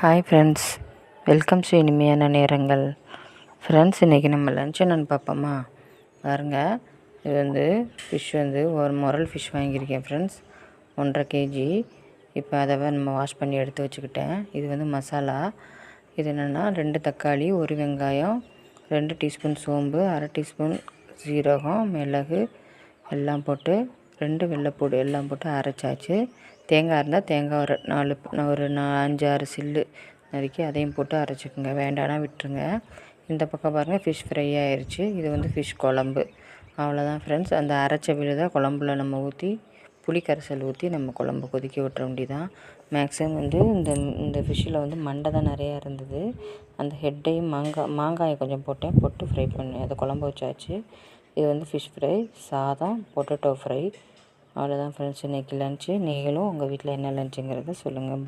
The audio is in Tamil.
ஹாய் ஃப்ரெண்ட்ஸ், வெல்கம் டு இனிமையான நேரங்கள். ஃப்ரெண்ட்ஸ், இன்றைக்கி நம்ம லன்ச் என்னென்னு பார்ப்போமா? பாருங்கள், இது ஃபிஷ் ஒரு முரல் ஃபிஷ் வாங்கியிருக்கேன் ஃப்ரெண்ட்ஸ், 1.5 kg. இப்போ அதை நம்ம வாஷ் பண்ணி எடுத்து வச்சுக்கிட்டேன். இது மசாலா. இது என்னென்னா 2 தக்காளி, 1 வெங்காயம், 2 டீஸ்பூன் சோம்பு, 1/2 டீஸ்பூன் சீரகம், மிளகு எல்லாம் போட்டு 2 வெள்ளைப்பூடு எல்லாம் போட்டு அரைச்சாச்சு. தேங்காய் இருந்தால் தேங்காய் ஒரு 5-6 சில்லு நறுக்கி அதையும் போட்டு அரைச்சிக்கோங்க. வேண்டானா விட்டுருங்க. இந்த பக்கம் பாருங்கள், ஃபிஷ் ஃப்ரை ஆயிடுச்சு. இது ஃபிஷ் குழம்பு. அவ்வளோதான் ஃப்ரெண்ட்ஸ். அந்த அரைச்ச விழுதை குழம்புல நம்ம ஊற்றி புளி கரைசல் ஊற்றி நம்ம குழம்பு கொதிக்க விட்டுற வேண்டியதான். மேக்ஸிமம் இந்த ஃபிஷ்ஷில் மண்டை தான் நிறையா இருந்தது. அந்த ஹெட்டையும் மாங்காயை கொஞ்சம் போட்டு ஃப்ரை பண்ணி அதை குழம்பு வச்சாச்சு. இது ஃபிஷ் ஃப்ரை, சாதம், பொட்டேட்டோ ஃப்ரை. அவ்வளோதான் ஃப்ரெண்ட்ஸ் இன்றைக்கி லன்ச்சு. நீங்களும் உங்கள் வீட்டில் என்ன லன்ச்சுங்கிறத சொல்லுங்கள்.